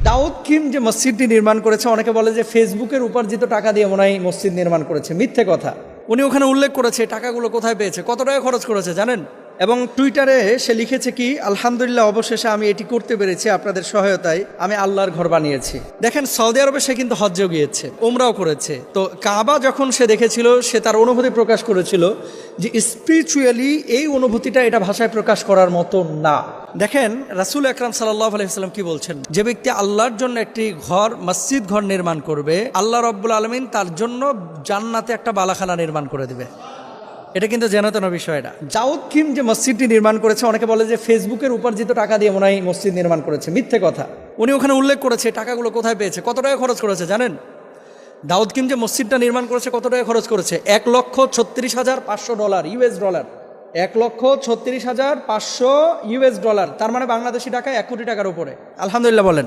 দাউদ Kim যে মসজিদটি নির্মাণ করেছে, অনেকে বলে যে ফেসবুকের উপার্জিত টাকা দিয়ে মনে হয় মসজিদ নির্মাণ করেছে। মিথ্যে কথা। উনি ওখানে উল্লেখ করেছে টাকাগুলো কোথায় পেয়েছে, কত টাকা খরচ করেছে জানেন? এবং টুইটারে সে লিখেছে কি, আলহামদুলিল্লাহ অবশেষে আমি এটি করতে পেরেছি, আপনাদের সহায়তায় আমি আল্লাহর ঘর বানিয়েছি। দেখেন, সৌদি আরবে সে কিন্তু হজ্জেও গিয়েছে, ওমরাও করেছে। তো কাবা যখন সে দেখেছিল, সে তার অনুভূতি প্রকাশ করেছিল যে স্পিরিচুয়ালি এই অনুভূতিটা এটা ভাষায় প্রকাশ করার মতো না। দেখেন, রাসূল আকরাম সাল্লাল্লাহু আলাইহি ওয়াসাল্লাম কি বলছেন, যে ব্যক্তি আল্লাহর জন্য একটি ঘর, মসজিদ ঘর নির্মাণ করবে, আল্লাহ রাব্বুল আলামিন তার জন্য জান্নাতে একটা বালাখানা নির্মাণ করে দিবে। এটা কিন্তু জানাতেন বিষয়। এটা দাউদ কিম যে মসজিদটি নির্মাণ করেছে, অনেকে বলে যে ফেসবুকের উপার্জিত টাকা দিয়ে মনে হয় মসজিদ নির্মাণ করেছে। মিথ্যে কথা। উনি ওখানে উল্লেখ করেছে টাকাগুলো কোথায় পেয়েছে, কত টাকা খরচ করেছে জানেন? দাউদ কিম যে মসজিদটা নির্মাণ করেছে, কত টাকা খরচ করেছে? $1,36,500 ইউএস ডলার। $1,36,500 ইউএস ডলার, তার মানে বাংলাদেশি টাকায় 1 কোটি টাকার উপরে। আলহামদুলিল্লাহ বলেন।